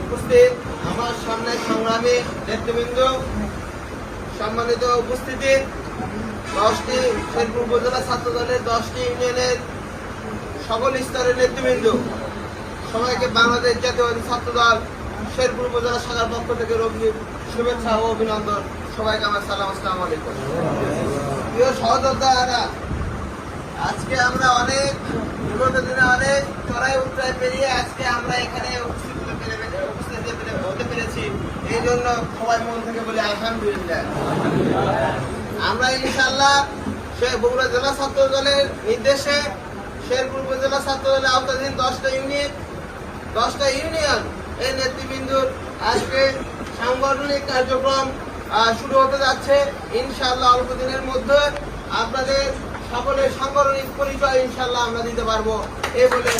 উপস্থিত আমার সামনে সংগ্রামী নেতৃবৃন্দ, সম্মানিত উপস্থিতি, 10টি শেরপুর উপজেলা ছাত্র দলের 10টি ইউনিয়নের সকল স্তরের নেতৃবৃন্দ, সবাইকে বাংলাদেশ জাতীয়বাদী ছাত্র দল শেরপুর উপজেলা শাখার পক্ষ থেকে শুভেচ্ছা ও অভিনন্দন। সবাইকে আমার সালাম, আসসালামু আলাইকুম। প্রিয় সহযোদ্ধারা, আজকে আমরা অনেক বিগত দিনে অনেক চড়াই উত্তরায় পেরিয়ে আজকে আমরা এখানে উপস্থিত হতে পেরেছি। এই জন্য সবাই মন থেকে বলি আলহামদুলিল্লাহ। আমরা ইনশাআল্লাহ বগুড়া জেলা ছাত্র দলের নির্দেশে শেরপুর উপজেলা ছাত্র দলের আওতাধীন 10টা ইউনিয়ন এই নেতৃবৃন্দুর আজকে সাংগঠনিক কার্যক্রম শুরু হতে যাচ্ছে। ইনশাআল্লাহ অল্প দিনের মধ্যে আপনাদের সকলের সাংগঠনিক পরিচয় ইনশাআল্লাহ আমরা দিতে পারবো এই বলে